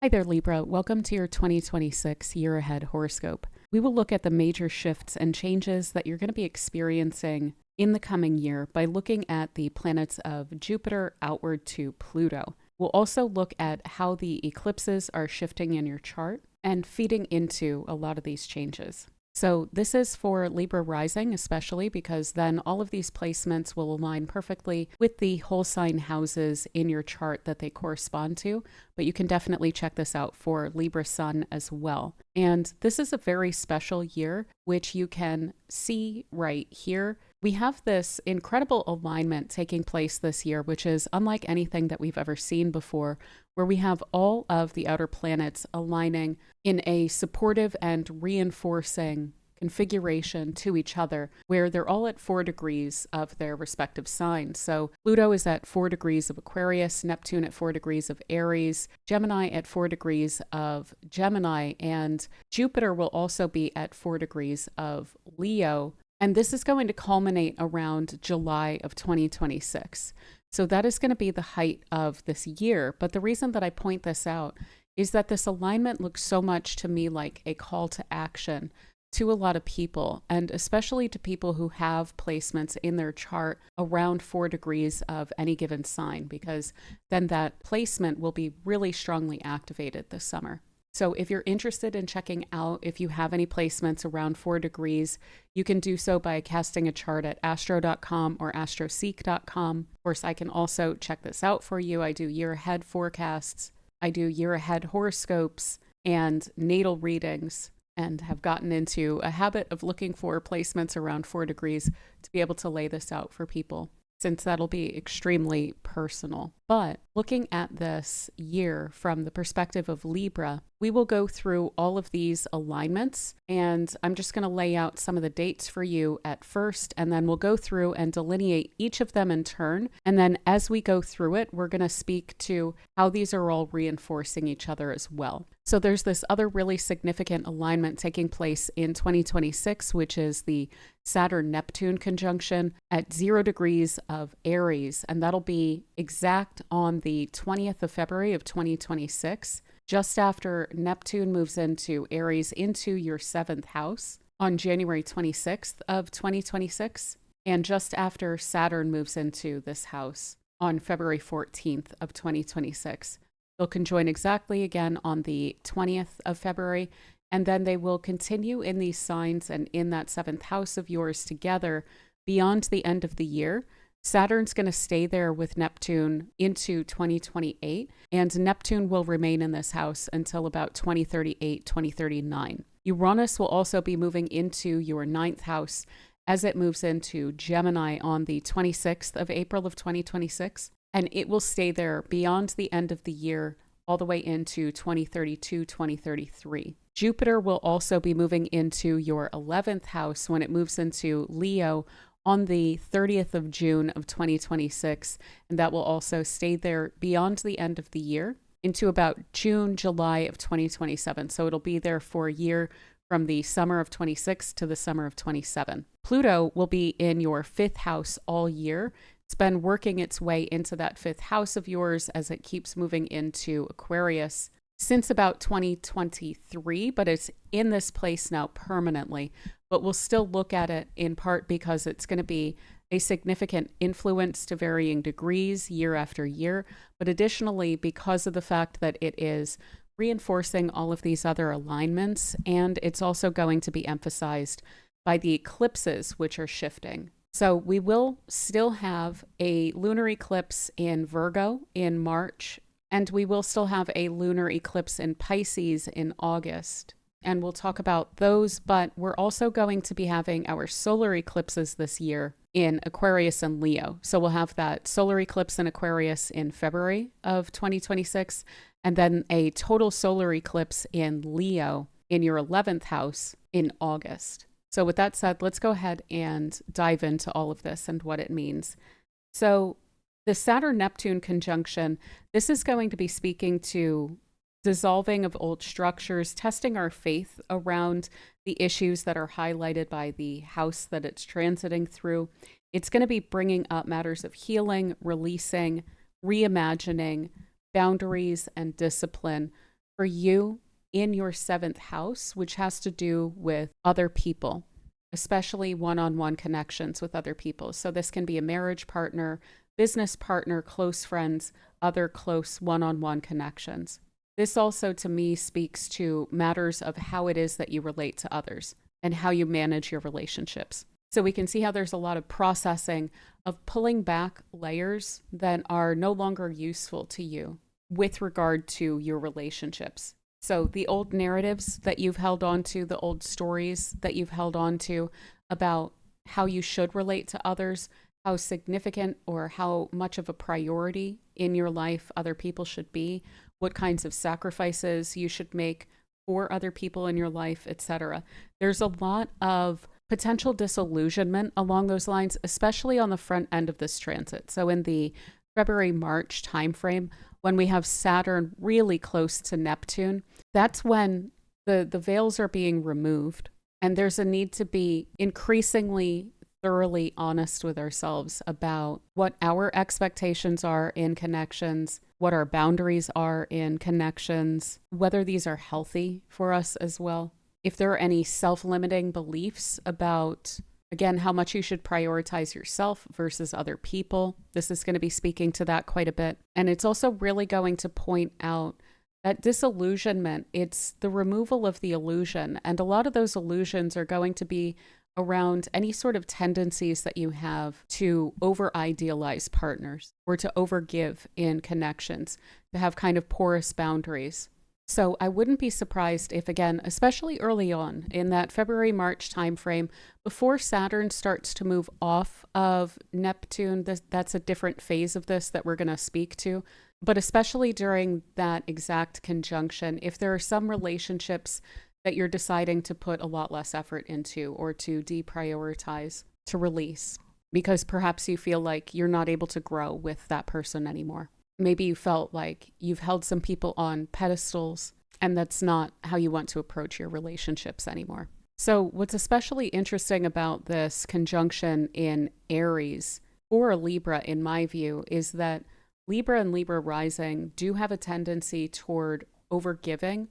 Hi there, Libra. Welcome to your 2026 year ahead horoscope. We will look at the major shifts and changes that you're going to be experiencing in the coming year by looking at the planets of Jupiter outward to Pluto. We'll also look at how the eclipses are shifting in your chart and feeding into a lot of these changes. So this is for Libra rising, especially because then all of these placements will align perfectly with the whole sign houses in your chart that they correspond to. But you can definitely check this out for Libra sun as well. And this is a very special year, which you can see right here. We have this incredible alignment taking place this year, which is unlike anything that we've ever seen before, where we have all of the outer planets aligning in a supportive and reinforcing configuration to each other, where they're all at 4 degrees of their respective signs. So Pluto is at 4 degrees of Aquarius, Neptune at 4 degrees of Aries, Gemini at 4 degrees of Gemini, and Jupiter will also be at 4 degrees of Leo. And this is going to culminate around July of 2026. So that is going to be the height of this year. But the reason that I point this out is that this alignment looks so much to me like a call to action to a lot of people, and especially to people who have placements in their chart around 4 degrees of any given sign, because then that placement will be really strongly activated this summer. So if you're interested in checking out if you have any placements around 4 degrees, you can do so by casting a chart at astro.com or astroseek.com. Of course, I can also check this out for you. I do year ahead forecasts, I do year ahead horoscopes and natal readings, and have gotten into a habit of looking for placements around 4 degrees to be able to lay this out for people, since that'll be extremely personal. But looking at this year from the perspective of Libra, we will go through all of these alignments, and I'm just going to lay out some of the dates for you at first, and then we'll go through and delineate each of them in turn. And then as we go through it, we're going to speak to how these are all reinforcing each other as well. So there's this other really significant alignment taking place in 2026, which is the Saturn-Neptune Conjunction at 0 degrees of Aries, and that'll be exact on the 20th of February of 2026, just after Neptune moves into Aries into your 7th house on January 26th of 2026, and just after Saturn moves into this house on February 14th of 2026. They'll conjoin exactly again on the 20th of February, and then they will continue in these signs and in that 7th house of yours together beyond the end of the year. Saturn's going to stay there with Neptune into 2028, and Neptune will remain in this house until about 2038, 2039. Uranus will also be moving into your 9th house as it moves into Gemini on the 26th of April of 2026, and it will stay there beyond the end of the year all the way into 2032, 2033. Jupiter will also be moving into your 11th house when it moves into Leo on the 30th of June of 2026, and that will also stay there beyond the end of the year into about June, July of 2027. So it'll be there for a year from the summer of 26 to the summer of 27. Pluto will be in your 5th house all year. It's been working its way into that 5th house of yours as it keeps moving into Aquarius since about 2023, but it's in this place now permanently. But we'll still look at it in part because it's going to be a significant influence to varying degrees year after year, but additionally because of the fact that it is reinforcing all of these other alignments, and it's also going to be emphasized by the eclipses, which are shifting. So we will still have a lunar eclipse in Virgo in March, and we will still have a lunar eclipse in Pisces in August. And we'll talk about those, but we're also going to be having our solar eclipses this year in Aquarius and Leo. So we'll have that solar eclipse in Aquarius in February of 2026, and then a total solar eclipse in Leo in your 11th house in August. So with that said, let's go ahead and dive into all of this and what it means. So the Saturn-Neptune conjunction, this is going to be speaking to dissolving of old structures, testing our faith around the issues that are highlighted by the house that it's transiting through. It's going to be bringing up matters of healing, releasing, reimagining, boundaries, and discipline for you in your seventh house, which has to do with other people, especially one-on-one connections with other people. So this can be a marriage partner, business partner, close friends, other close one-on-one connections. This also, to me, speaks to matters of how it is that you relate to others and how you manage your relationships. So we can see how there's a lot of processing of pulling back layers that are no longer useful to you with regard to your relationships. So the old narratives that you've held on to, the old stories that you've held on to about how you should relate to others, how significant or how much of a priority in your life other people should be, what kinds of sacrifices you should make for other people in your life, etc. There's a lot of potential disillusionment along those lines, especially on the front end of this transit. So in the February-March timeframe, when we have Saturn really close to Neptune, that's when the veils are being removed. And there's a need to be increasingly thoroughly honest with ourselves about what our expectations are in connections, what our boundaries are in connections, whether these are healthy for us as well. If there are any self-limiting beliefs about, again, how much you should prioritize yourself versus other people, this is going to be speaking to that quite a bit. And it's also really going to point out that disillusionment, it's the removal of the illusion. And a lot of those illusions are going to be around any sort of tendencies that you have to over-idealize partners or to overgive in connections, to have kind of porous boundaries. So I wouldn't be surprised if, again, especially early on in that February-March timeframe, before Saturn starts to move off of Neptune, that's a different phase of this that we're going to speak to, but especially during that exact conjunction, if there are some relationships that you're deciding to put a lot less effort into or to deprioritize, to release, because perhaps you feel like you're not able to grow with that person anymore. Maybe you felt like you've held some people on pedestals and that's not how you want to approach your relationships anymore. So what's especially interesting about this conjunction in Aries or a Libra, in my view, is that Libra and Libra rising do have a tendency toward overgiving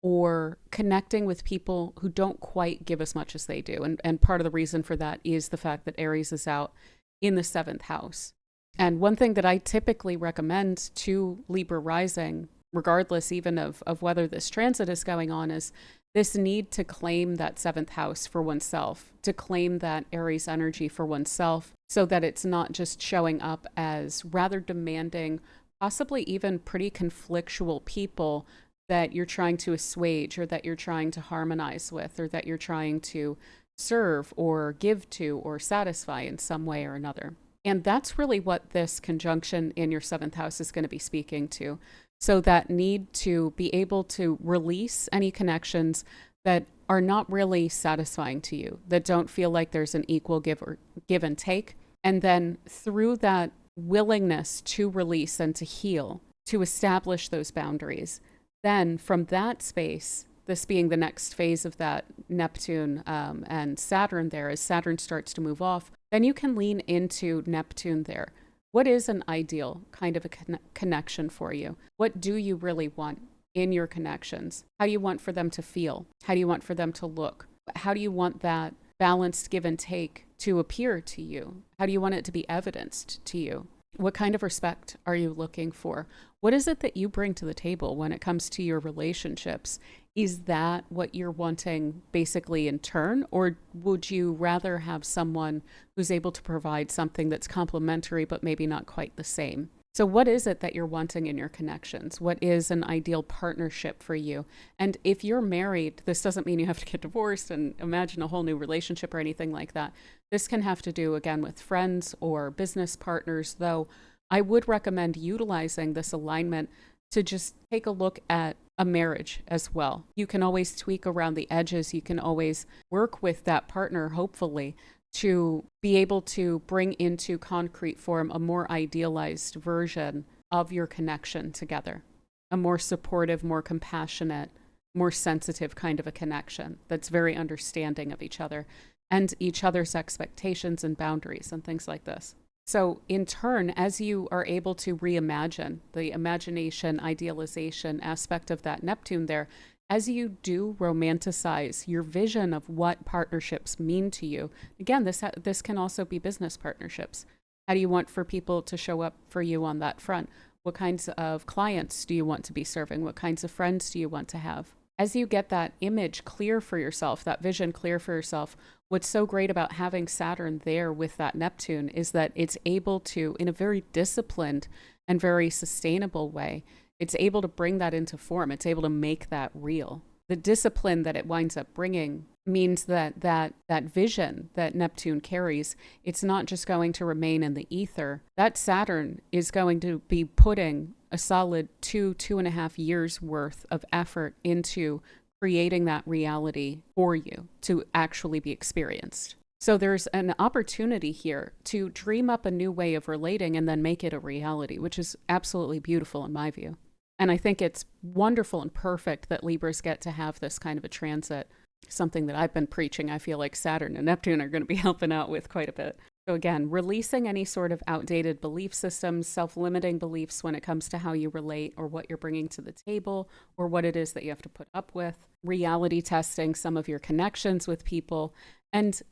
or connecting with people who don't quite give as much as they do. And part of the reason for that is the fact that Aries is out in the seventh house. And one thing that I typically recommend to Libra rising, regardless even of whether this transit is going on, is this need to claim that seventh house for oneself, to claim that Aries energy for oneself, so that it's not just showing up as rather demanding, possibly even pretty conflictual people that you're trying to assuage or that you're trying to harmonize with or that you're trying to serve or give to or satisfy in some way or another. And that's really what this conjunction in your seventh house is going to be speaking to. So that need to be able to release any connections that are not really satisfying to you, that don't feel like there's an equal give and take. And then through that willingness to release and to heal, to establish those boundaries, then from that space, this being the next phase of that Neptune and Saturn there, as Saturn starts to move off, then you can lean into Neptune there. What is an ideal kind of a connection for you? What do you really want in your connections? How do you want for them to feel? How do you want for them to look? How do you want that balanced give and take to appear to you? How do you want it to be evidenced to you? What kind of respect are you looking for? What is it that you bring to the table when it comes to your relationships? Is that what you're wanting basically in turn? Or would you rather have someone who's able to provide something that's complementary, but maybe not quite the same? So what is it that you're wanting in your connections? What is an ideal partnership for you? And if you're married, this doesn't mean you have to get divorced and imagine a whole new relationship or anything like that. This can have to do, again, with friends or business partners, though I would recommend utilizing this alignment to just take a look at a marriage as well. You can always tweak around the edges. You can always work with that partner, hopefully, to be able to bring into concrete form a more idealized version of your connection together, a more supportive, more compassionate, more sensitive kind of a connection that's very understanding of each other and each other's expectations and boundaries and things like this. So, in turn, as you are able to reimagine the imagination, idealization aspect of that Neptune there, as you do romanticize your vision of what partnerships mean to you, again, this can also be business partnerships. How do you want for people to show up for you on that front? What kinds of clients do you want to be serving? What kinds of friends do you want to have? As you get that image clear for yourself, that vision clear for yourself, what's so great about having Saturn there with that Neptune is that it's able to, in a very disciplined and very sustainable way, it's able to bring that into form. It's able to make that real. The discipline that it winds up bringing means that vision that Neptune carries, it's not just going to remain in the ether. That Saturn is going to be putting a solid 2.5 years worth of effort into creating that reality for you to actually be experienced. So there's an opportunity here to dream up a new way of relating and then make it a reality, which is absolutely beautiful in my view. And I think it's wonderful and perfect that Libras get to have this kind of a transit, something that I've been preaching. I feel like Saturn and Neptune are going to be helping out with quite a bit. So again, releasing any sort of outdated belief systems, self-limiting beliefs when it comes to how you relate or what you're bringing to the table or what it is that you have to put up with, reality testing some of your connections with people, and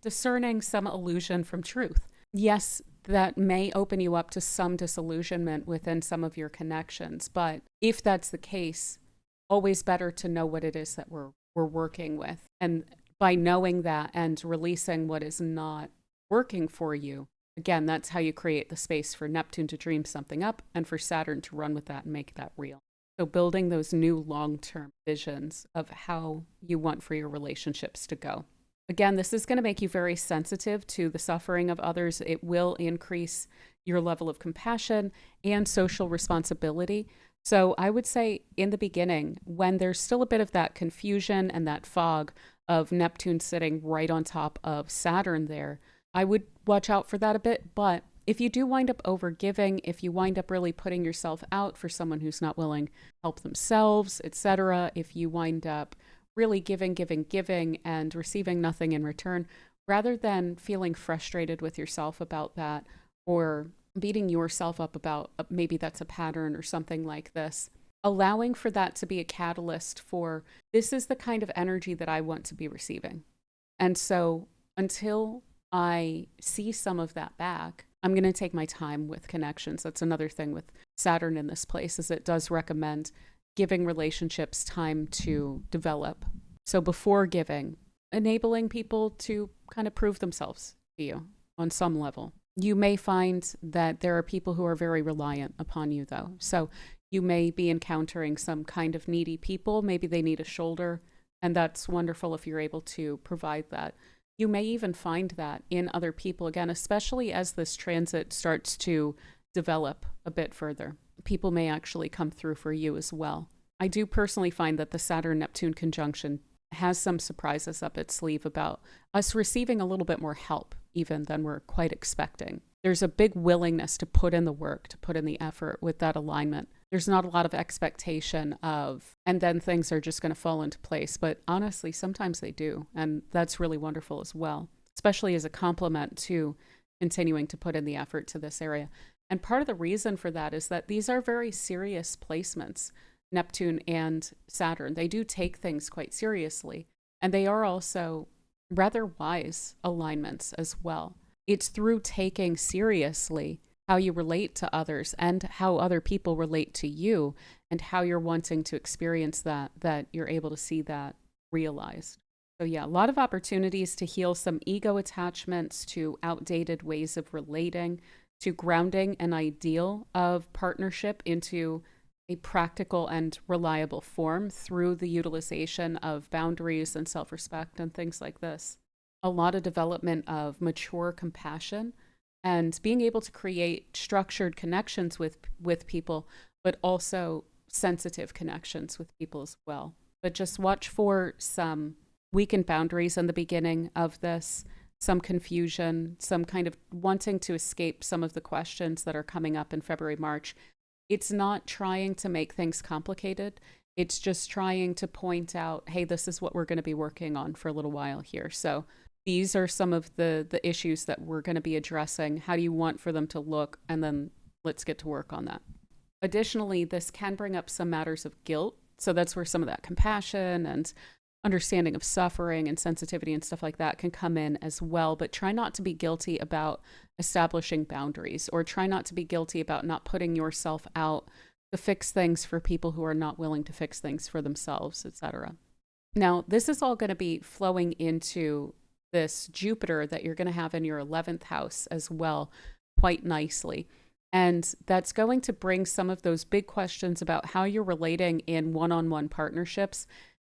discerning some illusion from truth. Yes, that may open you up to some disillusionment within some of your connections, but if that's the case, always better to know what it is that we're working with. And by knowing that and releasing what is not working for you, again, that's how you create the space for Neptune to dream something up and for Saturn to run with that and make that real. So building those new long-term visions of how you want for your relationships to go. Again, this is going to make you very sensitive to the suffering of others. It will increase your level of compassion and social responsibility. So I would say in the beginning, when there's still a bit of that confusion and that fog of Neptune sitting right on top of Saturn there, I would watch out for that a bit. But if you do wind up overgiving, if you wind up really putting yourself out for someone who's not willing to help themselves, etc., if you wind up really giving, and receiving nothing in return, rather than feeling frustrated with yourself about that or beating yourself up about maybe that's a pattern or something like this, allowing for that to be a catalyst for this is the kind of energy that I want to be receiving. And so until I see some of that back, I'm going to take my time with connections. That's another thing with Saturn in this place, is it does recommend giving relationships time to develop. So before giving, enabling people to kind of prove themselves to you on some level. You may find that there are people who are very reliant upon you, though. So you may be encountering some kind of needy people. Maybe they need a shoulder, and that's wonderful if you're able to provide that. You may even find that in other people, again, especially as this transit starts to develop a bit further. People may actually come through for you as well. I do personally find that the Saturn-Neptune conjunction has some surprises up its sleeve about us receiving a little bit more help even than we're quite expecting. There's a big willingness to put in the work, to put in the effort with that alignment. There's not a lot of expectation of, and then things are just going to fall into place. But honestly, sometimes they do. And that's really wonderful as well, especially as a complement to continuing to put in the effort to this area. And part of the reason for that is that these are very serious placements, Neptune and Saturn. They do take things quite seriously. And they are also rather wise alignments as well. It's through taking seriously how you relate to others and how other people relate to you and how you're wanting to experience that you're able to see that realized. So yeah, a lot of opportunities to heal some ego attachments to outdated ways of relating, to grounding an ideal of partnership into a practical and reliable form through the utilization of boundaries and self-respect and things like this. A lot of development of mature compassion and being able to create structured connections with people, but also sensitive connections with people as well. But just watch for some weakened boundaries in the beginning of this, some confusion, some kind of wanting to escape some of the questions that are coming up in February, March. It's not trying to make things complicated. It's just trying to point out, hey, this is what we're going to be working on for a little while here. So these are some of the issues that we're going to be addressing. How do you want for them to look? And then let's get to work on that. Additionally, this can bring up some matters of guilt. So that's where some of that compassion and understanding of suffering and sensitivity and stuff like that can come in as well. But try not to be guilty about establishing boundaries, or try not to be guilty about not putting yourself out to fix things for people who are not willing to fix things for themselves, etc. Now, this is all going to be flowing into this Jupiter that you're going to have in your 11th house as well, quite nicely. And that's going to bring some of those big questions about how you're relating in one-on-one partnerships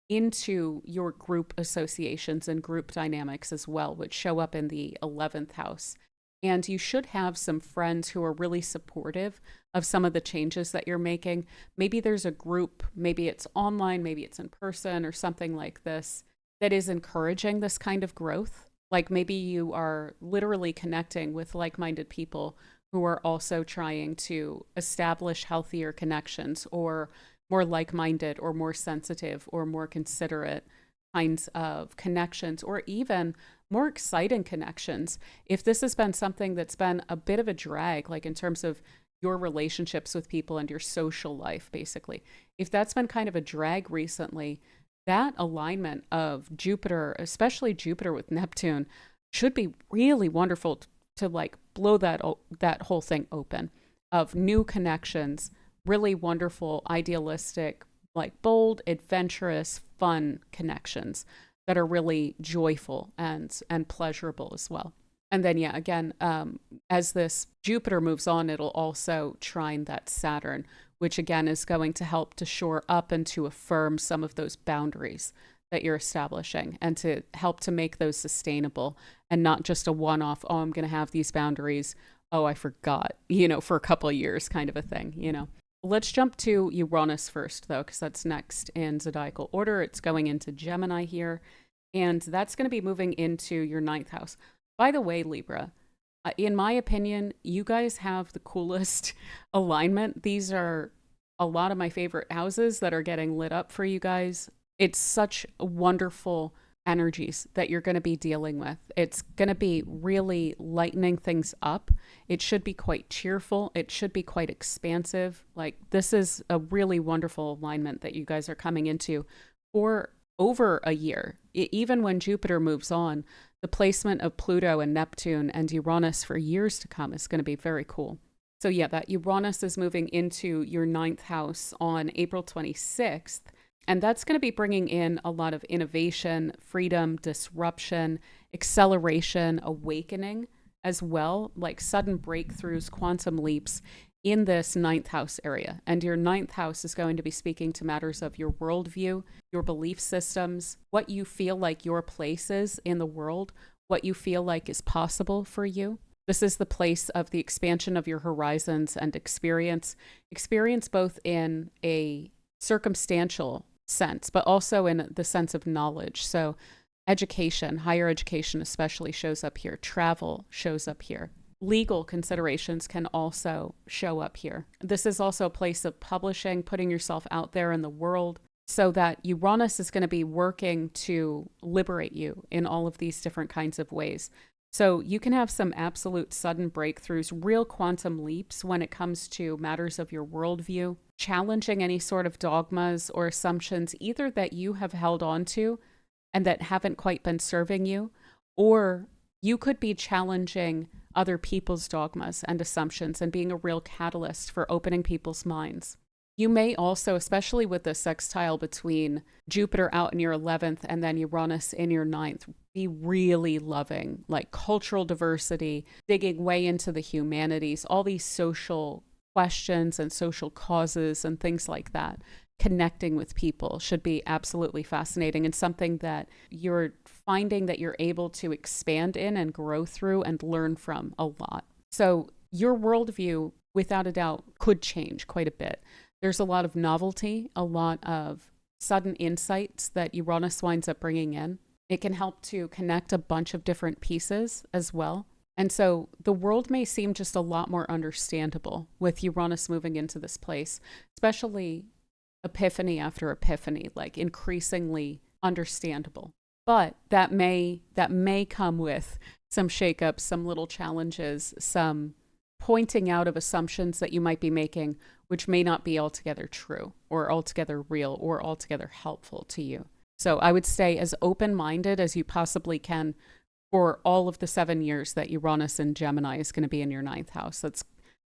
into your group associations and group dynamics as well, which show up in the 11th house. And you should have some friends who are really supportive of some of the changes that you're making. Maybe there's a group, maybe it's online, maybe it's in person or something like this, that is encouraging this kind of growth. Like maybe you are literally connecting with like-minded people who are also trying to establish healthier connections, or more like-minded or more sensitive or more considerate kinds of connections, or even more exciting connections. If this has been something that's been a bit of a drag, like in terms of your relationships with people and your social life, basically, if that's been kind of a drag recently, that alignment of Jupiter, especially Jupiter with Neptune, should be really wonderful to like blow that whole thing open, of new connections, really wonderful, idealistic, like bold, adventurous, fun connections that are really joyful and pleasurable as well. And then, yeah, again, as this Jupiter moves on, it'll also trine that Saturn, which again is going to help to shore up and to affirm some of those boundaries that you're establishing, and to help to make those sustainable and not just a one-off, oh, I'm going to have these boundaries, oh, I forgot, for a couple of years kind of a thing, Let's jump to Uranus first, though, because that's next in zodiacal order. It's going into Gemini here, and that's going to be moving into your 9th house. By the way, Libra, in my opinion, you guys have the coolest alignment. These are a lot of my favorite houses that are getting lit up for you guys. It's such wonderful energies that you're going to be dealing with. It's going to be really lightening things up. It should be quite cheerful. It should be quite expansive. Like, this is a really wonderful alignment that you guys are coming into for over a year. Even when Jupiter moves on, the placement of Pluto and Neptune and Uranus for years to come is going to be very cool. So yeah, that Uranus is moving into your 9th house on April 26th. And that's going to be bringing in a lot of innovation, freedom, disruption, acceleration, awakening as well, like sudden breakthroughs, quantum leaps in this 9th house area. And your 9th house is going to be speaking to matters of your worldview, your belief systems, what you feel like your place is in the world, what you feel like is possible for you. This is the place of the expansion of your horizons and experience both in a circumstantial sense, but also in the sense of knowledge. So education, higher education especially, shows up here. Travel shows up here. Legal considerations can also show up here. This is also a place of publishing, putting yourself out there in the world, so that Uranus is going to be working to liberate you in all of these different kinds of ways. So you can have some absolute sudden breakthroughs, real quantum leaps when it comes to matters of your worldview, challenging any sort of dogmas or assumptions either that you have held on to and that haven't quite been serving you, or you could be challenging other people's dogmas and assumptions and being a real catalyst for opening people's minds. You may also, especially with the sextile between Jupiter out in your 11th and then Uranus in your 9th, be really loving like cultural diversity, digging way into the humanities, all these social questions and social causes and things like that. Connecting with people should be absolutely fascinating, and something that you're finding that you're able to expand in and grow through and learn from a lot. So your worldview, without a doubt, could change quite a bit. There's a lot of novelty, a lot of sudden insights that Uranus winds up bringing in. It can help to connect a bunch of different pieces as well. And so the world may seem just a lot more understandable with Uranus moving into this place, especially epiphany after epiphany, like increasingly understandable. But that may come with some shakeups, some little challenges, some pointing out of assumptions that you might be making, which may not be altogether true or altogether real or altogether helpful to you. So I would stay as open-minded as you possibly can for all of the 7 years that Uranus in Gemini is going to be in your ninth house. That's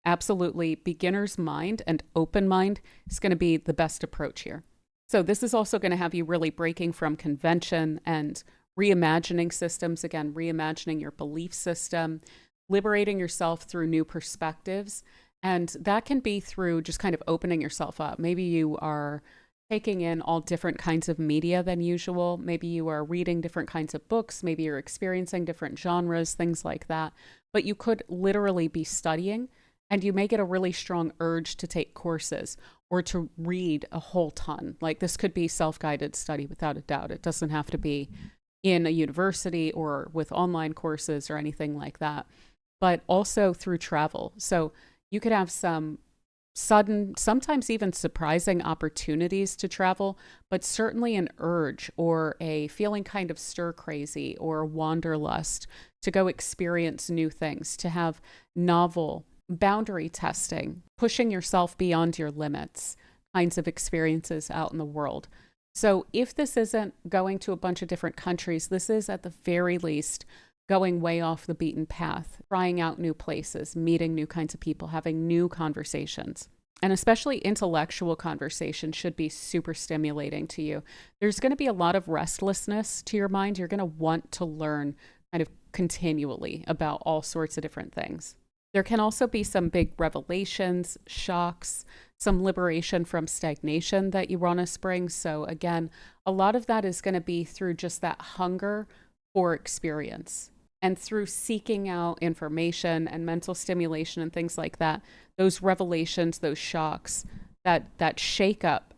absolutely beginner's mind, and open mind is going to be the best approach here. So this is also going to have you really breaking from convention and reimagining systems, again, reimagining your belief system, liberating yourself through new perspectives. And that can be through just kind of opening yourself up. Maybe you are taking in all different kinds of media than usual. Maybe you are reading different kinds of books. Maybe you're experiencing different genres, things like that. But you could literally be studying, and you may get a really strong urge to take courses or to read a whole ton. Like, this could be self-guided study without a doubt. It doesn't have to be in a university or with online courses or anything like that, but also through travel. So you could have some sudden, sometimes even surprising opportunities to travel, but certainly an urge or a feeling kind of stir crazy or wanderlust to go experience new things, to have novel boundary testing, pushing yourself beyond your limits kinds of experiences out in the world. So if this isn't going to a bunch of different countries, this is at the very least going way off the beaten path, trying out new places, meeting new kinds of people, having new conversations. And especially intellectual conversation should be super stimulating to you. There's going to be a lot of restlessness to your mind. You're going to want to learn kind of continually about all sorts of different things. There can also be some big revelations, shocks, some liberation from stagnation that Uranus brings. So again, a lot of that is going to be through just that hunger for experience and through seeking out information and mental stimulation and things like that. Those revelations, those shocks, that shake up,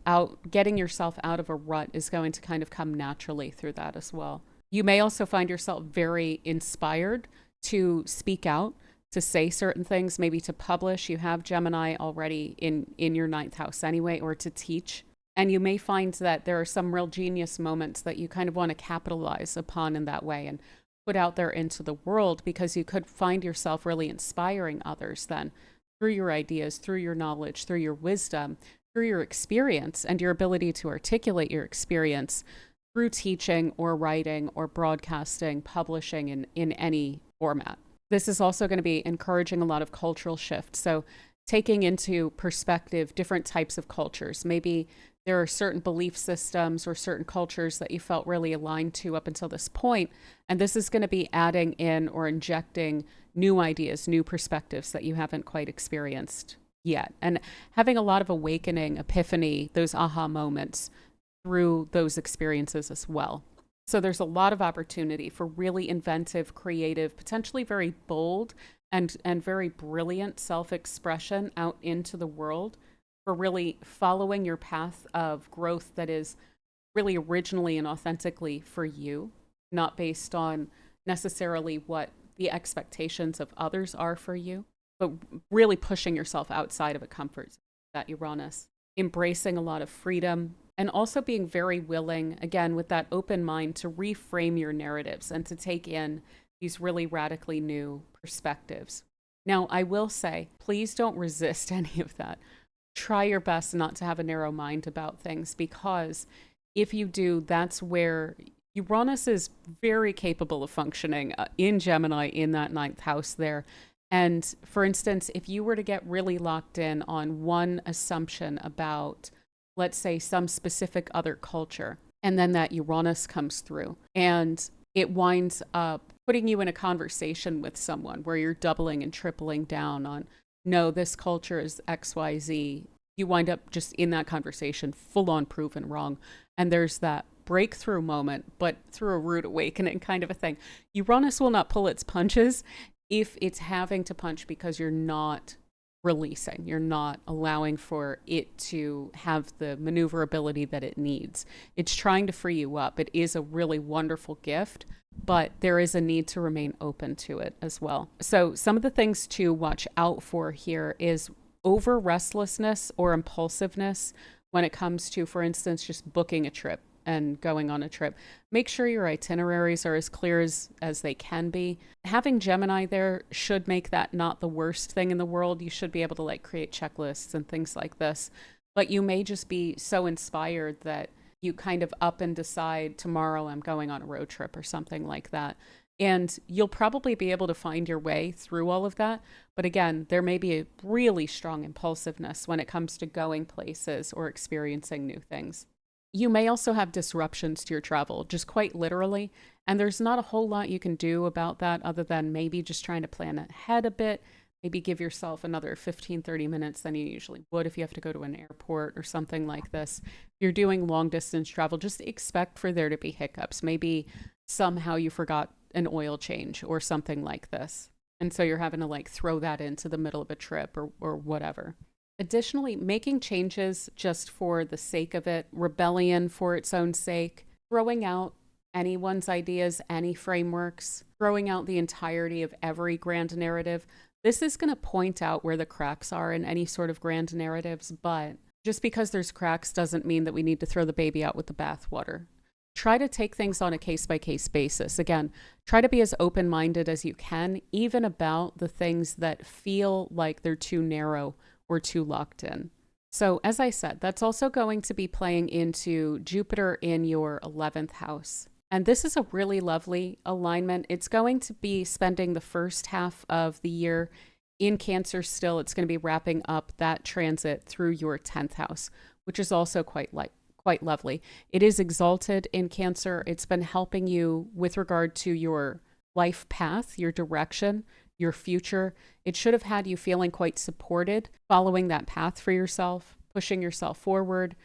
getting yourself out of a rut is going to kind of come naturally through that as well. You may also find yourself very inspired to speak out, to say certain things, maybe to publish. You have Gemini already in your ninth house anyway, or to teach. And you may find that there are some real genius moments that you kind of want to capitalize upon in that way and put out there into the world, because you could find yourself really inspiring others then through your ideas, through your knowledge, through your wisdom, through your experience and your ability to articulate your experience through teaching or writing or broadcasting, publishing in any format. This is also going to be encouraging a lot of cultural shifts. So taking into perspective different types of cultures. Maybe there are certain belief systems or certain cultures that you felt really aligned to up until this point. And this is going to be adding in or injecting new ideas, new perspectives that you haven't quite experienced yet. And having a lot of awakening, epiphany, those aha moments through those experiences as well. So there's a lot of opportunity for really inventive, creative, potentially very bold and very brilliant self-expression out into the world, for really following your path of growth that is really originally and authentically for you, not based on necessarily what the expectations of others are for you, but really pushing yourself outside of a comfort zone, that Uranus, embracing a lot of freedom, and also being very willing, again, with that open mind, to reframe your narratives and to take in these really radically new perspectives. Now, I will say, please don't resist any of that. Try your best not to have a narrow mind about things, because if you do, that's where Uranus is very capable of functioning in Gemini in that ninth house there. And for instance, if you were to get really locked in on one assumption about, let's say, some specific other culture, and then that Uranus comes through and it winds up putting you in a conversation with someone where you're doubling and tripling down on, no, this culture is XYZ. You wind up just in that conversation full on proven wrong. And there's that breakthrough moment, but through a rude awakening kind of a thing. Uranus will not pull its punches if it's having to punch because you're not releasing. You're not allowing for it to have the maneuverability that it needs. It's trying to free you up. It is a really wonderful gift, but there is a need to remain open to it as well. So some of the things to watch out for here is over restlessness or impulsiveness when it comes to, for instance, just booking a trip. and going on a trip. Make sure your itineraries are as clear as they can be. Having Gemini there should make that not the worst thing in the world. You should be able to like create checklists and things like this. But you may just be so inspired that you kind of up and decide tomorrow I'm going on a road trip or something like that. And you'll probably be able to find your way through all of that. But again, there may be a really strong impulsiveness when it comes to going places or experiencing new things. You may also have disruptions to your travel, just quite literally. And there's not a whole lot you can do about that other than maybe just trying to plan ahead a bit. Maybe give yourself another 15, 30 minutes than you usually would if you have to go to an airport or something like this. If you're doing long distance travel, just expect for there to be hiccups. Maybe somehow you forgot an oil change or something like this. And so you're having to like throw that into the middle of a trip or whatever. Additionally, making changes just for the sake of it, rebellion for its own sake, throwing out anyone's ideas, any frameworks, throwing out the entirety of every grand narrative. This is going to point out where the cracks are in any sort of grand narratives, but just because there's cracks doesn't mean that we need to throw the baby out with the bathwater. Try to take things on a case-by-case basis. Again, try to be as open-minded as you can, even about the things that feel like they're too narrow or too locked in. So as I said, that's also going to be playing into Jupiter in your 11th house. And this is a really lovely alignment. It's going to be spending the first half of the year in Cancer still. It's going to be wrapping up that transit through your 10th house, which is also quite lovely. It is exalted in Cancer. It's been helping you with regard to your life path, your direction, your future. It should have had you feeling quite supported, following that path for yourself, pushing yourself forward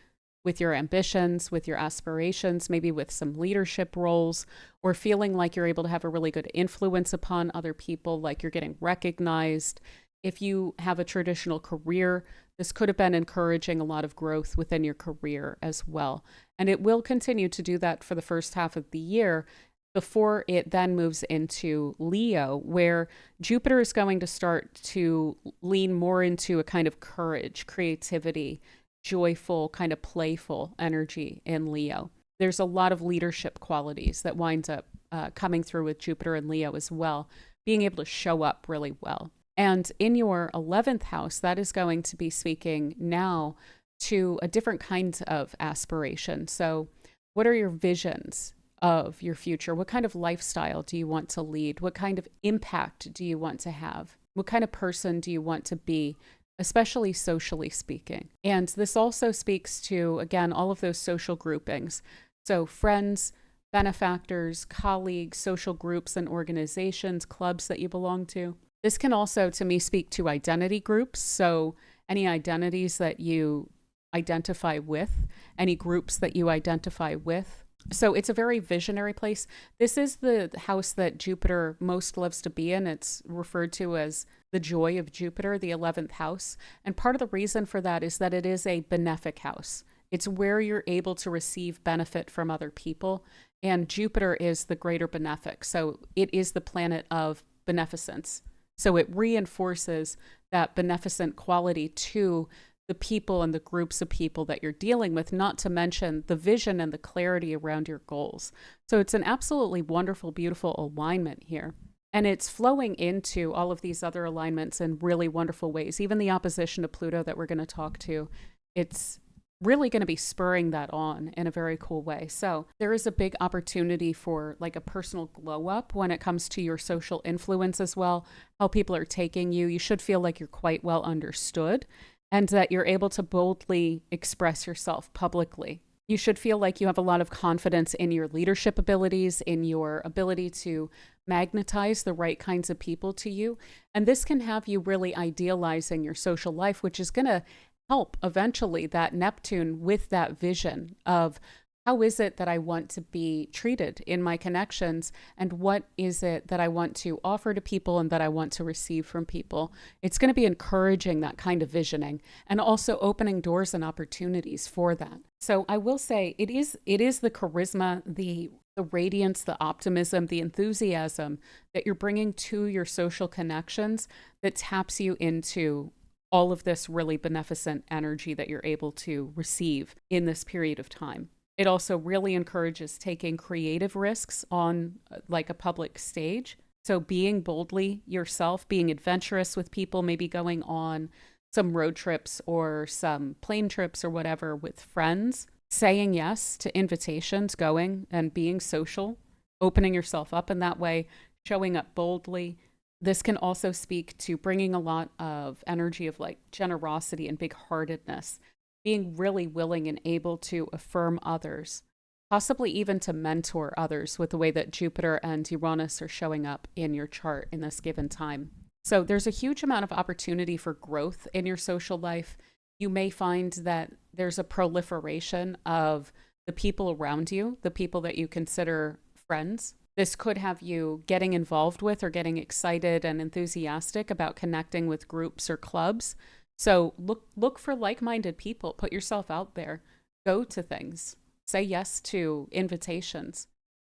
with your ambitions, with your aspirations, maybe with some leadership roles, or feeling like you're able to have a really good influence upon other people, like you're getting recognized. If you have a traditional career, this could have been encouraging a lot of growth within your career as well. And it will continue to do that for the first half of the year before it then moves into Leo, where Jupiter is going to start to lean more into a kind of courage, creativity, joyful, kind of playful energy in Leo. There's a lot of leadership qualities that winds up coming through with Jupiter and Leo as well, being able to show up really well. And in your 11th house, that is going to be speaking now to a different kind of aspiration. So what are your visions of your future? What kind of lifestyle do you want to lead? What kind of impact do you want to have? What kind of person do you want to be, especially socially speaking? And this also speaks to, again, all of those social groupings. So friends, benefactors, colleagues, social groups and organizations, clubs that you belong to. This can also, to me, speak to identity groups. So any identities that you identify with, any groups that you identify with. So it's a very visionary place. This is the house that Jupiter most loves to be in. It's referred to as the joy of Jupiter, the 11th house. And part of the reason for that is that it is a benefic house. It's where you're able to receive benefit from other people. And Jupiter is the greater benefic. So it is the planet of beneficence. So it reinforces that beneficent quality to the people and the groups of people that you're dealing with, not to mention the vision and the clarity around your goals. So it's an absolutely wonderful, beautiful alignment here. And it's flowing into all of these other alignments in really wonderful ways. Even the opposition to Pluto that we're going to talk to, it's really going to be spurring that on in a very cool way. So there is a big opportunity for like a personal glow up when it comes to your social influence as well, how people are taking you. You should feel like you're quite well understood and that you're able to boldly express yourself publicly. You should feel like you have a lot of confidence in your leadership abilities, in your ability to magnetize the right kinds of people to you. And this can have you really idealizing your social life, which is going to help eventually that Neptune with that vision of how is it that I want to be treated in my connections, and what is it that I want to offer to people and that I want to receive from people. It's going to be encouraging that kind of visioning and also opening doors and opportunities for that. So I will say it is the charisma, the radiance, the optimism, the enthusiasm that you're bringing to your social connections that taps you into all of this really beneficent energy that you're able to receive in this period of time. It also really encourages taking creative risks on like a public stage. So being boldly yourself, being adventurous with people, maybe going on some road trips or some plane trips or whatever with friends, saying yes to invitations, going and being social, opening yourself up in that way, showing up boldly. This can also speak to bringing a lot of energy of like generosity and big heartedness, being really willing and able to affirm others, possibly even to mentor others with the way that Jupiter and Uranus are showing up in your chart in this given time. So there's a huge amount of opportunity for growth in your social life. You may find that there's a proliferation of the people around you, the people that you consider friends. This could have you getting involved with or getting excited and enthusiastic about connecting with groups or clubs. So look for like-minded people, put yourself out there, go to things, say yes to invitations,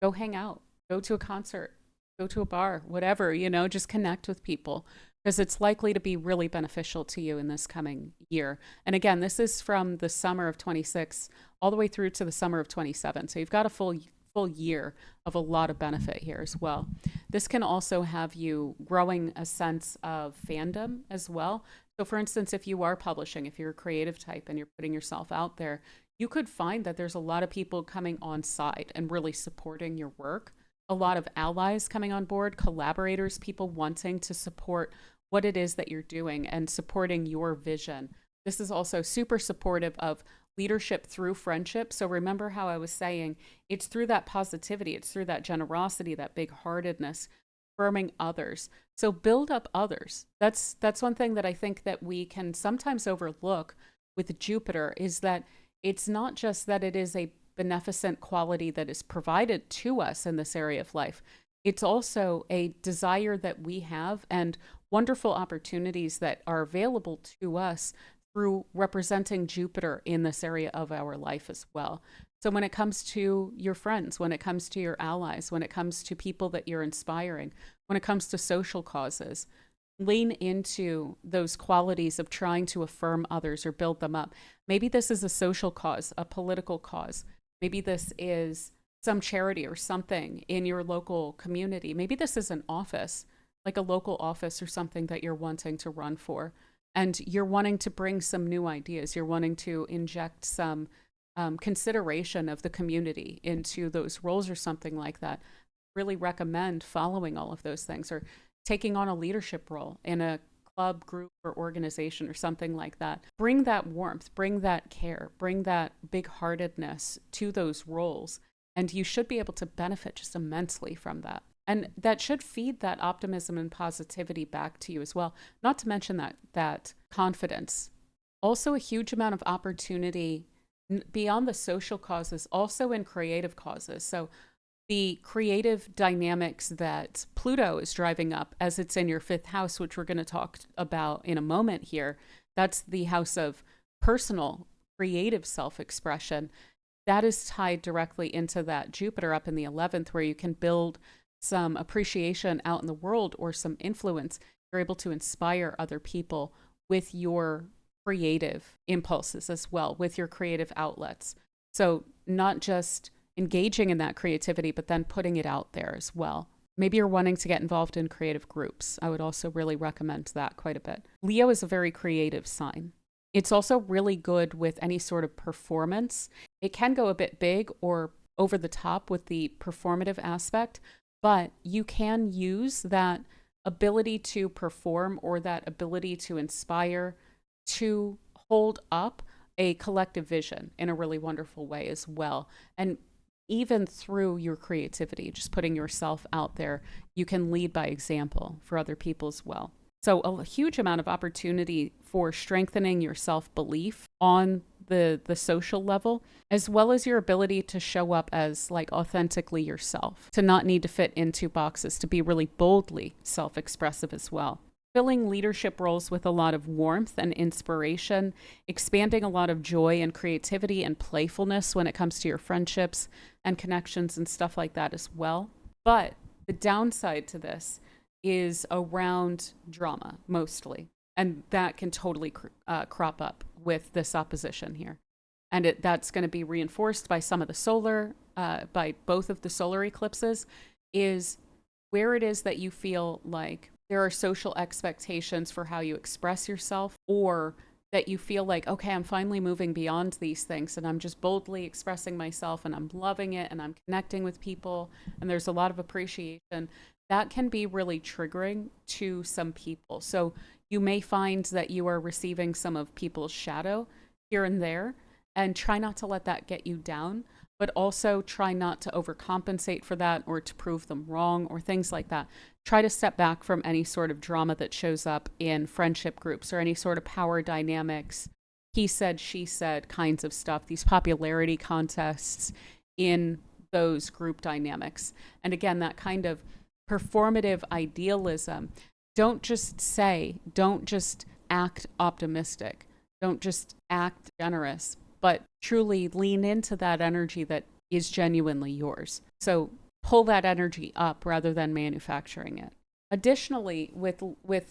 go hang out, go to a concert, go to a bar, whatever, just connect with people because it's likely to be really beneficial to you in this coming year. And again, this is from the summer of 26 all the way through to the summer of 27. So you've got a full year of a lot of benefit here as well. This can also have you growing a sense of fandom as well. So for instance, if you are publishing, if you're a creative type and you're putting yourself out there, you could find that there's a lot of people coming on side and really supporting your work. A lot of allies coming on board, collaborators, people wanting to support what it is that you're doing and supporting your vision. This is also super supportive of leadership through friendship. So remember how I was saying it's through that positivity, it's through that generosity, that big heartedness, affirming others. So build up others. That's one thing that I think that we can sometimes overlook with Jupiter is that it's not just that it is a beneficent quality that is provided to us in this area of life. It's also a desire that we have and wonderful opportunities that are available to us through representing Jupiter in this area of our life as well. So when it comes to your friends, when it comes to your allies, when it comes to people that you're inspiring, when it comes to social causes, lean into those qualities of trying to affirm others or build them up. Maybe this is a social cause, a political cause. Maybe this is some charity or something in your local community. Maybe this is an office, like a local office or something that you're wanting to run for. And you're wanting to bring some new ideas. You're wanting to inject some consideration of the community into those roles or something like that. Really recommend following all of those things or taking on a leadership role in a club, group, or organization or something like that. Bring that warmth, bring that care, bring that big-heartedness to those roles. And you should be able to benefit just immensely from that. And that should feed that optimism and positivity back to you as well. Not to mention that confidence. Also a huge amount of opportunity beyond the social causes, also in creative causes. So the creative dynamics that Pluto is driving up as it's in your fifth house, which we're going to talk about in a moment here, that's the house of personal creative self-expression. That is tied directly into that Jupiter up in the 11th, where you can build some appreciation out in the world or some influence. You're able to inspire other people with your creative impulses as well, with your creative outlets. So not just engaging in that creativity, but then putting it out there as well. Maybe you're wanting to get involved in creative groups. I would also really recommend that quite a bit. Leo is a very creative sign. It's also really good with any sort of performance. It can go a bit big or over the top with the performative aspect, but you can use that ability to perform or that ability to inspire to hold up a collective vision in a really wonderful way as well. And even through your creativity, just putting yourself out there, you can lead by example for other people as well. So a huge amount of opportunity for strengthening your self-belief on the social level, as well as your ability to show up as like authentically yourself, to not need to fit into boxes, to be really boldly self-expressive as well. Filling leadership roles with a lot of warmth and inspiration, expanding a lot of joy and creativity and playfulness when it comes to your friendships and connections and stuff like that as well. But the downside to this is around drama, mostly. And that can totally crop up with this opposition here. and that's going to be reinforced by some of the by both of the solar eclipses, is where it is that you feel like there are social expectations for how you express yourself, or that you feel like, okay, I'm finally moving beyond these things and I'm just boldly expressing myself and I'm loving it and I'm connecting with people and there's a lot of appreciation. That can be really triggering to some people. So you may find that you are receiving some of people's shadow here and there, and try not to let that get you down, but also try not to overcompensate for that or to prove them wrong or things like that. Try to step back from any sort of drama that shows up in friendship groups or any sort of power dynamics, he said, she said kinds of stuff, these popularity contests in those group dynamics. And again, that kind of performative idealism. Don't just act optimistic. Don't just act generous, but truly lean into that energy that is genuinely yours. So pull that energy up rather than manufacturing it. Additionally, with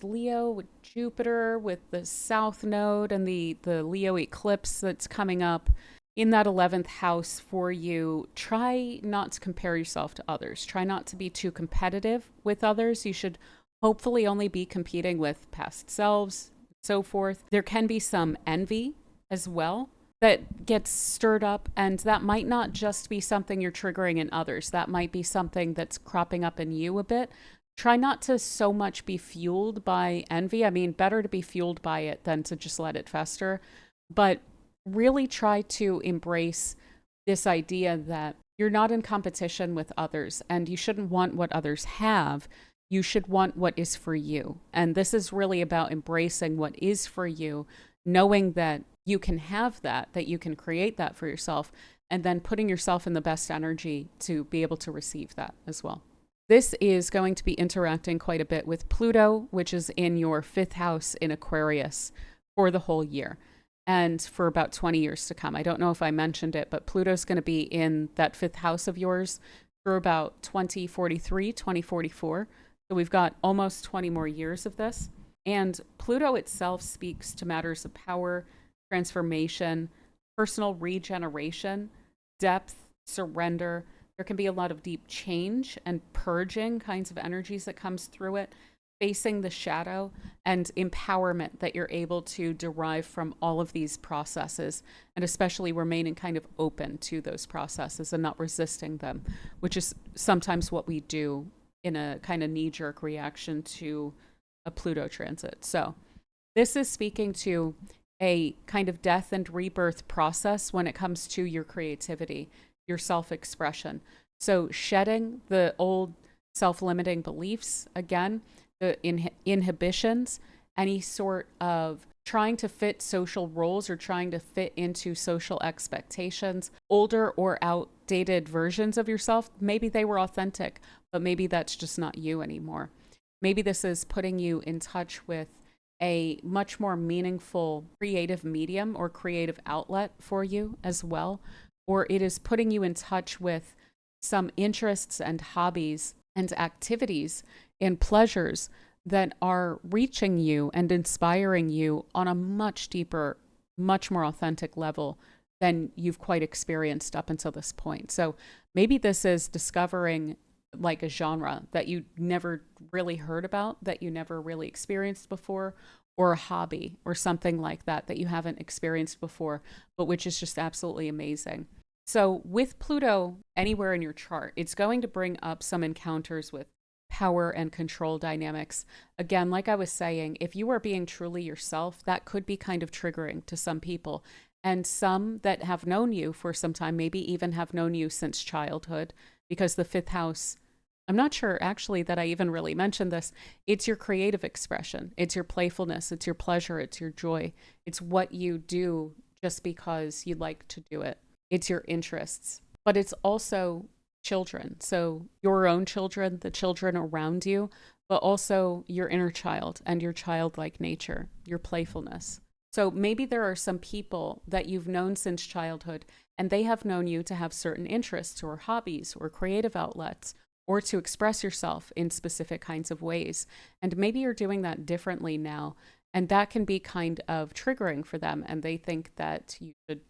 Leo, with Jupiter, with the South Node and the Leo eclipse that's coming up in that 11th house for you, try not to compare yourself to others. Try not to be too competitive with others. You should hopefully only be competing with past selves, so forth. There can be some envy as well that gets stirred up, and that might not just be something you're triggering in others. That might be something that's cropping up in you a bit. Try not to so much be fueled by envy. I mean, better to be fueled by it than to just let it fester. But really try to embrace this idea that you're not in competition with others, and you shouldn't want what others have. You should want what is for you. And this is really about embracing what is for you, knowing that you can have that you can create that for yourself, and then putting yourself in the best energy to be able to receive that as well. This is going to be interacting quite a bit with Pluto, which is in your 5th house in Aquarius for the whole year and for about 20 years to come. I don't know if I mentioned it, but Pluto's going to be in that 5th house of yours for about 2043, 2044. So we've got almost 20 more years of this. And Pluto itself speaks to matters of power, transformation, personal regeneration, depth, surrender. There can be a lot of deep change and purging kinds of energies that comes through it, facing the shadow, and empowerment that you're able to derive from all of these processes, and especially remaining kind of open to those processes and not resisting them, which is sometimes what we do in a kind of knee-jerk reaction to a Pluto transit. So this is speaking to a kind of death and rebirth process when it comes to your creativity, your self-expression. So shedding the old self-limiting beliefs, again, the inhibitions, any sort of trying to fit social roles or trying to fit into social expectations, older or outdated versions of yourself. Maybe they were authentic, but maybe that's just not you anymore. Maybe this is putting you in touch with a much more meaningful creative medium or creative outlet for you as well. Or it is putting you in touch with some interests and hobbies and activities and pleasures that are reaching you and inspiring you on a much deeper, much more authentic level than you've quite experienced up until this point. So maybe this is discovering like a genre that you never really heard about, that you never really experienced before, or a hobby or something like that that you haven't experienced before, but which is just absolutely amazing. So with Pluto anywhere in your chart, it's going to bring up some encounters with power and control dynamics. Again, like I was saying, if you are being truly yourself, that could be kind of triggering to some people. And some that have known you for some time, maybe even have known you since childhood, because the 5th house, I'm not sure actually that I even really mentioned this. It's your creative expression. It's your playfulness. It's your pleasure. It's your joy. It's what you do just because you like to do it. It's your interests, but it's also children. So your own children, the children around you, but also your inner child and your childlike nature, your playfulness. So maybe there are some people that you've known since childhood, and they have known you to have certain interests or hobbies or creative outlets, or to express yourself in specific kinds of ways. And maybe you're doing that differently now. And that can be kind of triggering for them. And they think that you should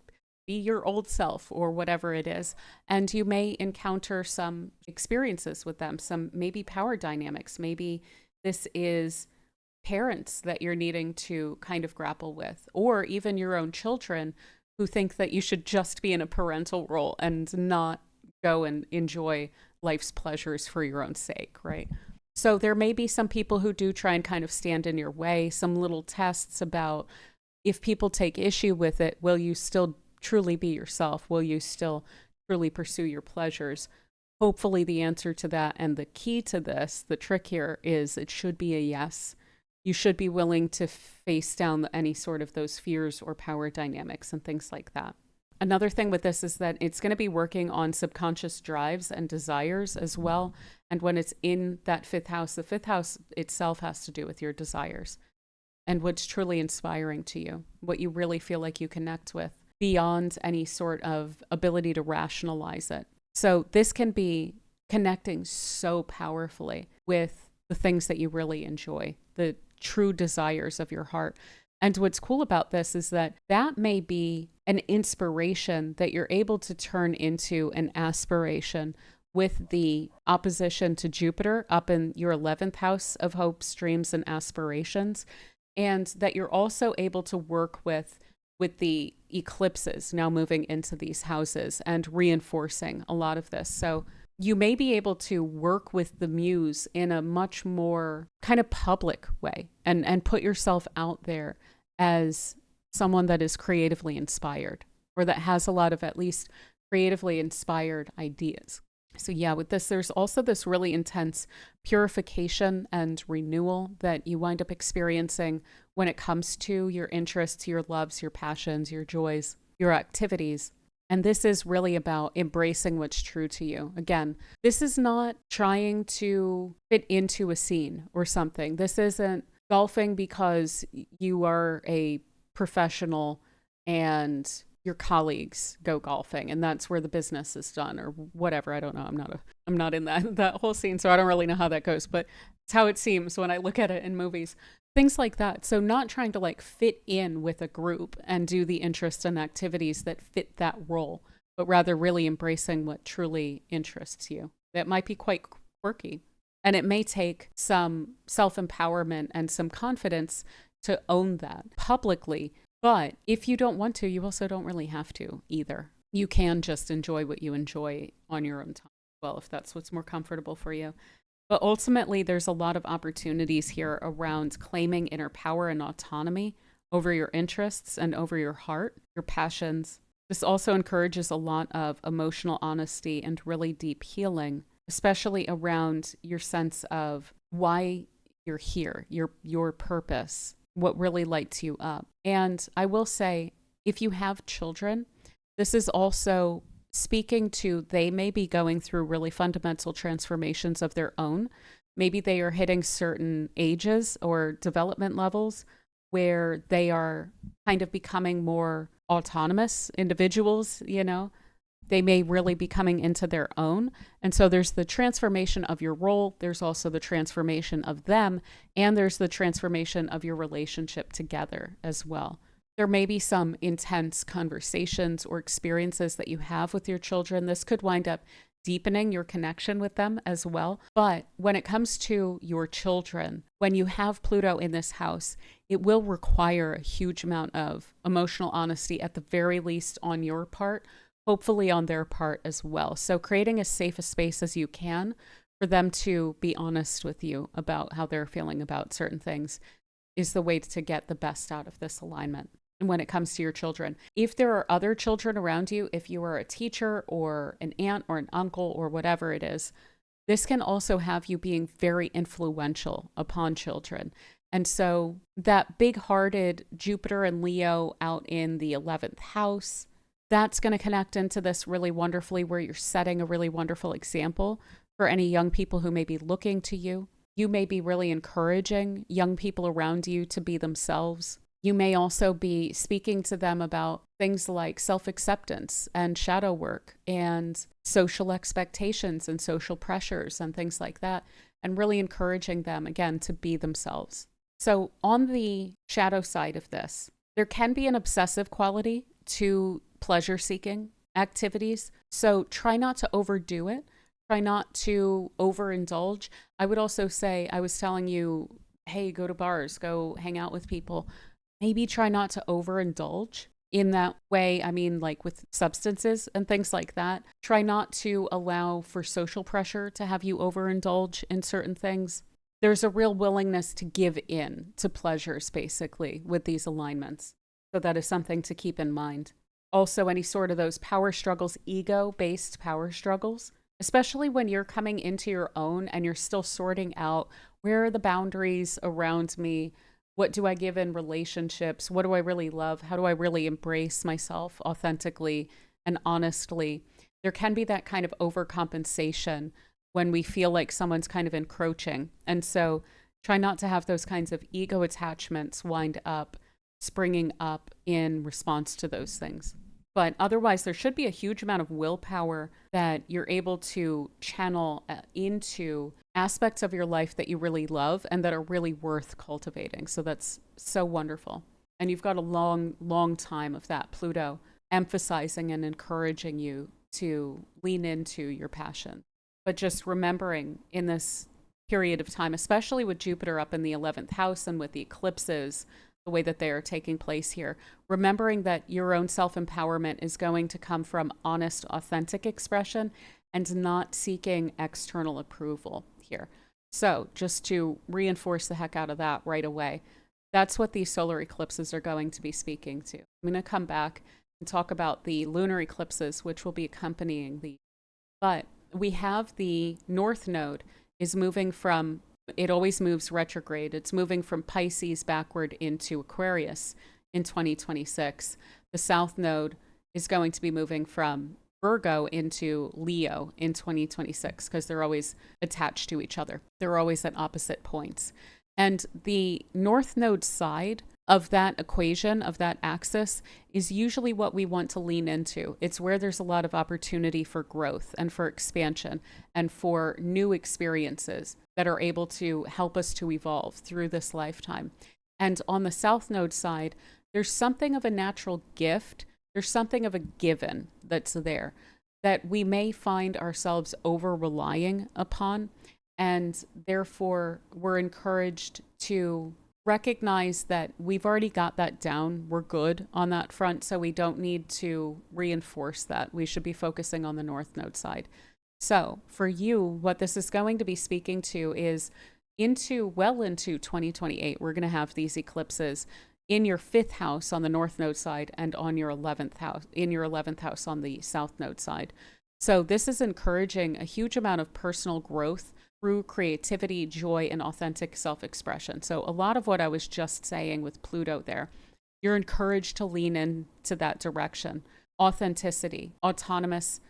be your old self or whatever it is. And you may encounter some experiences with them, some maybe power dynamics. Maybe this is parents that you're needing to kind of grapple with, or even your own children who think that you should just be in a parental role and not go and enjoy life's pleasures for your own sake, right? So there may be some people who do try and kind of stand in your way, some little tests about if people take issue with it, will you still truly be yourself? Will you still truly pursue your pleasures? Hopefully the answer to that, and the key to this, the trick here, is it should be a yes. You should be willing to face down any sort of those fears or power dynamics and things like that. Another thing with this is that it's going to be working on subconscious drives and desires as well. And when it's in that fifth house, the fifth house itself has to do with your desires and what's truly inspiring to you, what you really feel like you connect with beyond any sort of ability to rationalize it. So this can be connecting so powerfully with the things that you really enjoy, the true desires of your heart. And what's cool about this is that that may be an inspiration that you're able to turn into an aspiration with the opposition to Jupiter up in your 11th house of hopes, dreams, and aspirations. And that you're also able to work with the eclipses now moving into these houses and reinforcing a lot of this. So you may be able to work with the muse in a much more kind of public way and put yourself out there as someone that is creatively inspired, or that has a lot of at least creatively inspired ideas. So yeah, with this, there's also this really intense purification and renewal that you wind up experiencing when it comes to your interests, your loves, your passions, your joys, your activities. And this is really about embracing what's true to you. Again, this is not trying to fit into a scene or something. This isn't golfing because you are a professional and your colleagues go golfing and that's where the business is done or whatever. I don't know. I'm not in that whole scene, so I don't really know how that goes, but it's how it seems when I look at it in movies. Things like that. So not trying to like fit in with a group and do the interests and activities that fit that role, but rather really embracing what truly interests you. That might be quite quirky. And it may take some self-empowerment and some confidence to own that publicly. But if you don't want to, you also don't really have to either. You can just enjoy what you enjoy on your own time. Well, if that's what's more comfortable for you. But ultimately, there's a lot of opportunities here around claiming inner power and autonomy over your interests and over your heart, your passions. This also encourages a lot of emotional honesty and really deep healing, especially around your sense of why you're here, your purpose, what really lights you up. And I will say, if you have children, this is also speaking to, they may be going through really fundamental transformations of their own. Maybe they are hitting certain ages or development levels where they are kind of becoming more autonomous individuals, you know. They may really be coming into their own. And so there's the transformation of your role. There's also the transformation of them. And there's the transformation of your relationship together as well. There may be some intense conversations or experiences that you have with your children. This could wind up deepening your connection with them as well. But when it comes to your children, when you have Pluto in this house, it will require a huge amount of emotional honesty, at the very least on your part, hopefully on their part as well. So creating as safe a space as you can for them to be honest with you about how they're feeling about certain things is the way to get the best out of this alignment. And when it comes to your children, if there are other children around you, if you are a teacher or an aunt or an uncle or whatever it is, this can also have you being very influential upon children. And so that big-hearted Jupiter and Leo out in the 11th house, that's going to connect into this really wonderfully, where you're setting a really wonderful example for any young people who may be looking to you. You may be really encouraging young people around you to be themselves. You may also be speaking to them about things like self-acceptance and shadow work and social expectations and social pressures and things like that, and really encouraging them, again, to be themselves. So on the shadow side of this, there can be an obsessive quality to pleasure-seeking activities. So try not to overdo it. Try not to overindulge. I would also say, I was telling you, hey, go to bars, go hang out with people. Maybe try not to overindulge in that way. I mean, like with substances and things like that. Try not to allow for social pressure to have you overindulge in certain things. There's a real willingness to give in to pleasures, basically, with these alignments. So that is something to keep in mind. Also, any sort of those power struggles, ego-based power struggles, especially when you're coming into your own and you're still sorting out, where are the boundaries around me? What do I give in relationships? What do I really love? How do I really embrace myself authentically and honestly? There can be that kind of overcompensation when we feel like someone's kind of encroaching. And so try not to have those kinds of ego attachments wind up springing up in response to those things. But otherwise, there should be a huge amount of willpower that you're able to channel into aspects of your life that you really love and that are really worth cultivating. So that's so wonderful. And you've got a long, long time of that Pluto emphasizing and encouraging you to lean into your passion. But just remembering in this period of time, especially with Jupiter up in the 11th house and with the eclipses, the way that they are taking place here, remembering that your own self-empowerment is going to come from honest, authentic expression and not seeking external approval here. So just to reinforce the heck out of that right away, that's what these solar eclipses are going to be speaking to. I'm going to come back and talk about the lunar eclipses, which will be accompanying these. But we have the North Node is moving from, it always moves retrograde. It's moving from Pisces backward into Aquarius in 2026. The South Node is going to be moving from Virgo into Leo in 2026 because they're always attached to each other. They're always at opposite points. And the North Node side of that equation, of that axis, is usually what we want to lean into. It's where there's a lot of opportunity for growth and for expansion and for new experiences that are able to help us to evolve through this lifetime. And on the South Node side, there's something of a natural gift. There's something of a given that's there that we may find ourselves over-relying upon. And therefore, we're encouraged to recognize that we've already got that down. We're good on that front, so we don't need to reinforce that. We should be focusing on the North Node side. So for you, what this is going to be speaking to is well into 2028, we're going to have these eclipses in your 5th house on the North Node side and on your 11th house, in your 11th house on the South Node side. So this is encouraging a huge amount of personal growth through creativity, joy, and authentic self-expression. So a lot of what I was just saying with Pluto there, you're encouraged to lean into that direction. Authenticity, autonomous,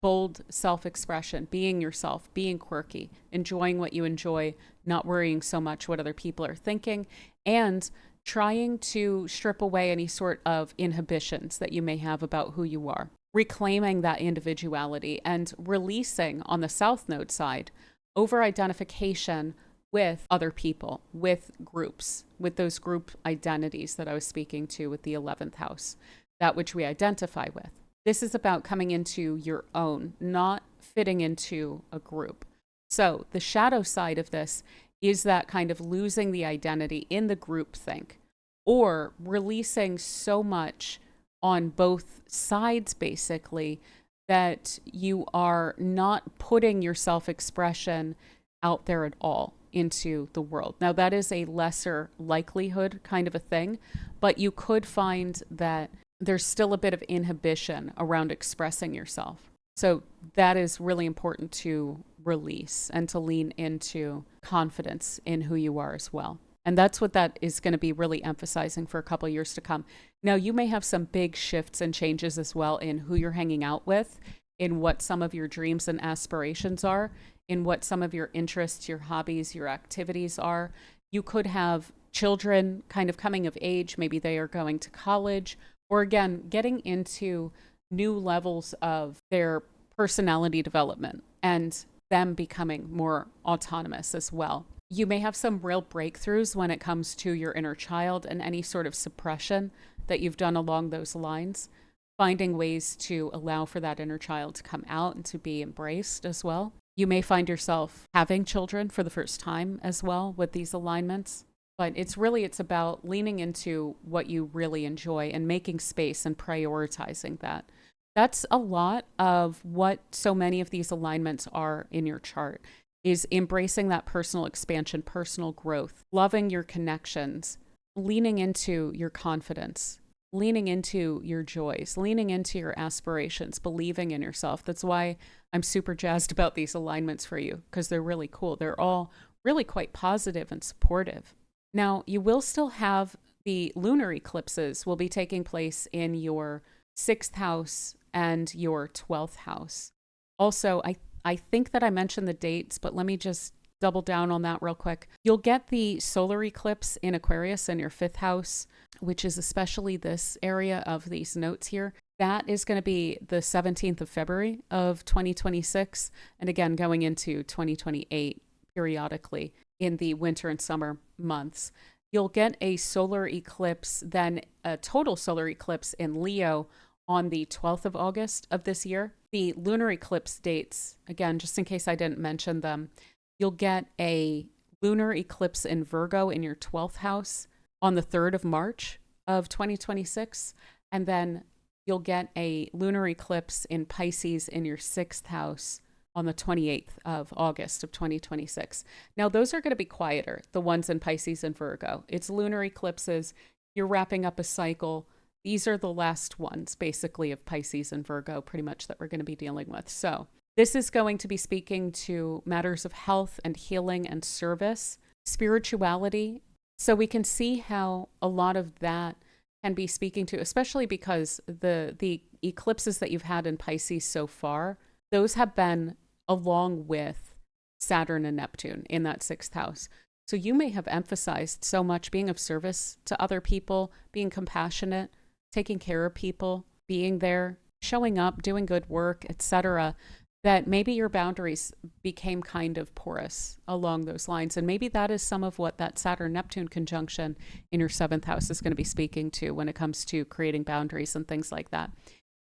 bold self-expression, being yourself, being quirky, enjoying what you enjoy, not worrying so much what other people are thinking, and trying to strip away any sort of inhibitions that you may have about who you are. Reclaiming that individuality and releasing on the South Node side over-identification with other people, with groups, with those group identities that I was speaking to with the 11th house, that which we identify with. This is about coming into your own, not fitting into a group. So the shadow side of this is that kind of losing the identity in the group think, or releasing so much on both sides, basically, that you are not putting your self-expression out there at all into the world. Now, that is a lesser likelihood kind of a thing, but you could find that there's still a bit of inhibition around expressing yourself. So that is really important to release and to lean into confidence in who you are as well. And that's what that is going to be really emphasizing for a couple of years to come. Now, you may have some big shifts and changes as well in who you're hanging out with, in what some of your dreams and aspirations are, in what some of your interests, your hobbies, your activities are. You could have children kind of coming of age. Maybe they are going to college, or again, getting into new levels of their personality development and them becoming more autonomous as well. You may have some real breakthroughs when it comes to your inner child and any sort of suppression that you've done along those lines. finding ways to allow for that inner child to come out and to be embraced as well. You may find yourself having children for the first time as well with these alignments. But it's about leaning into what you really enjoy and making space and prioritizing that. That's a lot of what so many of these alignments are in your chart, is embracing that personal expansion, personal growth, loving your connections, leaning into your confidence, leaning into your joys, leaning into your aspirations, believing in yourself. That's why I'm super jazzed about these alignments for you, because they're really cool. They're all really quite positive and supportive. Now, you will still have the lunar eclipses will be taking place in your 6th house and your 12th house. Also, I think that I mentioned the dates, but let me just double down on that real quick. You'll get the solar eclipse in Aquarius in your 5th house, which is especially this area of these notes here. That is going to be the 17th of February of 2026. And again, going into 2028 periodically in the winter and summer months. You'll get a solar eclipse, then a total solar eclipse in Leo on the 12th of August of this year. The lunar eclipse dates, again, just in case I didn't mention them, you'll get a lunar eclipse in Virgo in your 12th house on the 3rd of March of 2026. And then you'll get a lunar eclipse in Pisces in your 6th house on the 28th of August of 2026. Now, those are going to be quieter, the ones in Pisces and Virgo. It's lunar eclipses. You're wrapping up a cycle. These are the last ones, basically, of Pisces and Virgo, pretty much, that we're going to be dealing with. So this is going to be speaking to matters of health and healing and service, spirituality. So we can see how a lot of that can be speaking to, especially because the eclipses that you've had in Pisces so far, those have been along with Saturn and Neptune in that 6th house. So you may have emphasized so much being of service to other people, being compassionate, taking care of people, being there, showing up, doing good work, etc., that maybe your boundaries became kind of porous along those lines. And maybe that is some of what that Saturn-Neptune conjunction in your 7th house is going to be speaking to when it comes to creating boundaries and things like that.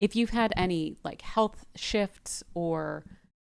If you've had any like health shifts or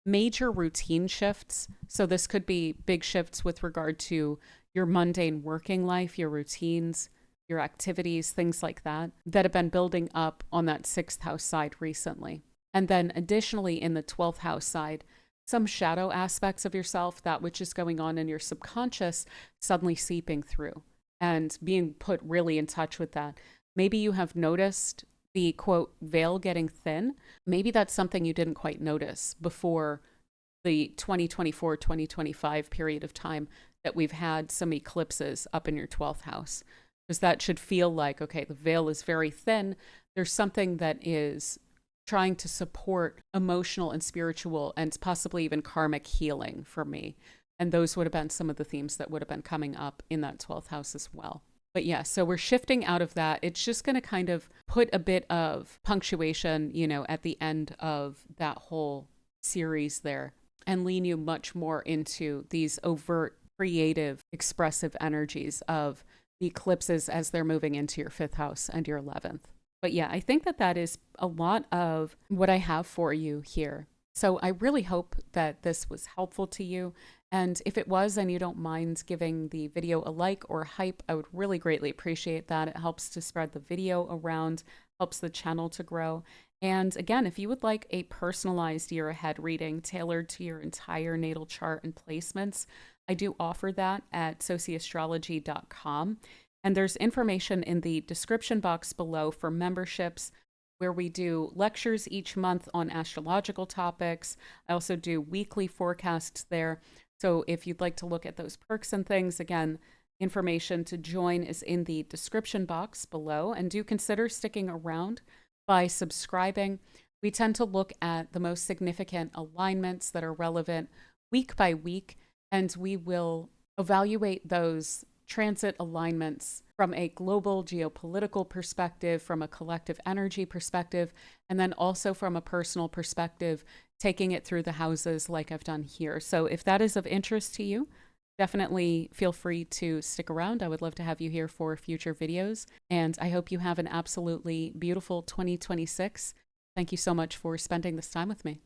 major routine shifts, so this could be big shifts with regard to your mundane working life, your routines, your activities, things like that, that have been building up on that 6th house side recently. And then additionally in the 12th house side, some shadow aspects of yourself, that which is going on in your subconscious, suddenly seeping through and being put really in touch with that. Maybe you have noticed the quote veil getting thin. Maybe that's something you didn't quite notice before the 2024-2025 period of time that we've had some eclipses up in your 12th house, because that should feel like, okay, the veil is very thin. There's something that is trying to support emotional and spiritual and possibly even karmic healing for me. And those would have been some of the themes that would have been coming up in that 12th house as well. But yeah, so we're shifting out of that. It's just going to kind of put a bit of punctuation, at the end of that whole series there and lean you much more into these overt, creative, expressive energies of the eclipses as they're moving into your 5th house and your 11th. But yeah, I think that is a lot of what I have for you here. So I really hope that this was helpful to you. And if it was, and you don't mind giving the video a like or hype, I would really greatly appreciate that. It helps to spread the video around, helps the channel to grow. And again, if you would like a personalized year ahead reading tailored to your entire natal chart and placements, I do offer that at Sociastrology.com. And there's information in the description box below for memberships, where we do lectures each month on astrological topics. I also do weekly forecasts there. So if you'd like to look at those perks and things, again, information to join is in the description box below. And do consider sticking around by subscribing. We tend to look at the most significant alignments that are relevant week by week, and we will evaluate those transit alignments from a global geopolitical perspective, from a collective energy perspective, and then also from a personal perspective, taking it through the houses like I've done here. So if that is of interest to you, Definitely feel free to stick around. I would love to have you here for future videos. And I hope you have an absolutely beautiful 2026. Thank you so much for spending this time with me.